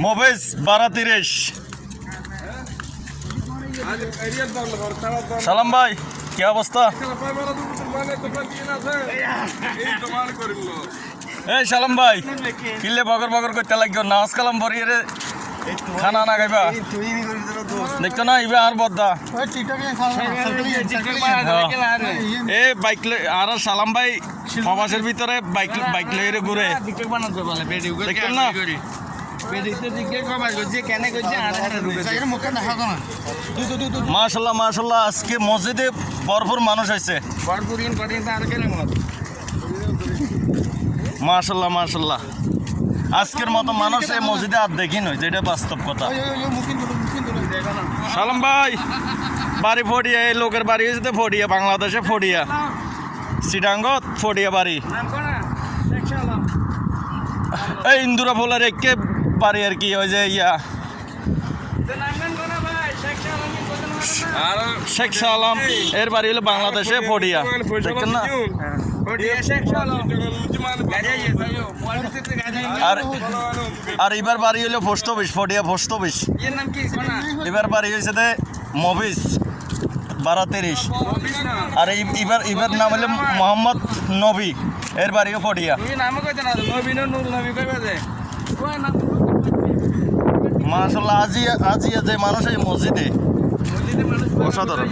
মোবিস 12-30। সালাম ভাই, কি অবস্থা? এই সালাম ভাই, কিলে বগর বগর করতে লাগবে, নামাজ কালাম পড়ি রে, খানা না খাইবা দেখতো না ইবে আর বদ্দা এ বাইক আর সালাম ভাই সমাজের ভিতরে বাইক লইরে ঘুরে দেখতেন না। মাশাল্লাহ মাশাল্লাহ, আজকে মসজিদে ভরপুর মানুষ আছে। মাশাল্লাহ মাশাল্লাহ, আজকের মতো মানুষ এই মসজিদে আর দেখি নয়, যেটা বাস্তব কথা। সালাম ভাই, বাড়ি ফড়িয়া, এই লোকের বাড়ি হয়েছে ফড়িয়া, বাংলাদেশে ফড়িয়া, সিডাঙ্গত ফড়িয়া বাড়ি। এই ইন্দুরা ফোলার একে বাড়ি আর কি, ওই যে ইয়া শেখ সালাম এর বাড়ি হলো বাংলাদেশে ফড়িয়া, দেখেন না। আর এবার বাড়ি হইলো পোস্ট অফিস, ফড়িয়া পোস্ট অফিস। এবার বাড়ি হয়েছে মফিস 12-30। আর এবার নাম হলো মোহাম্মদ নবী, এর বাড়িও ফড়িয়া। মাশাল্লাহ, আজি যে মানুষ এই মসজিদে অসাধারণ।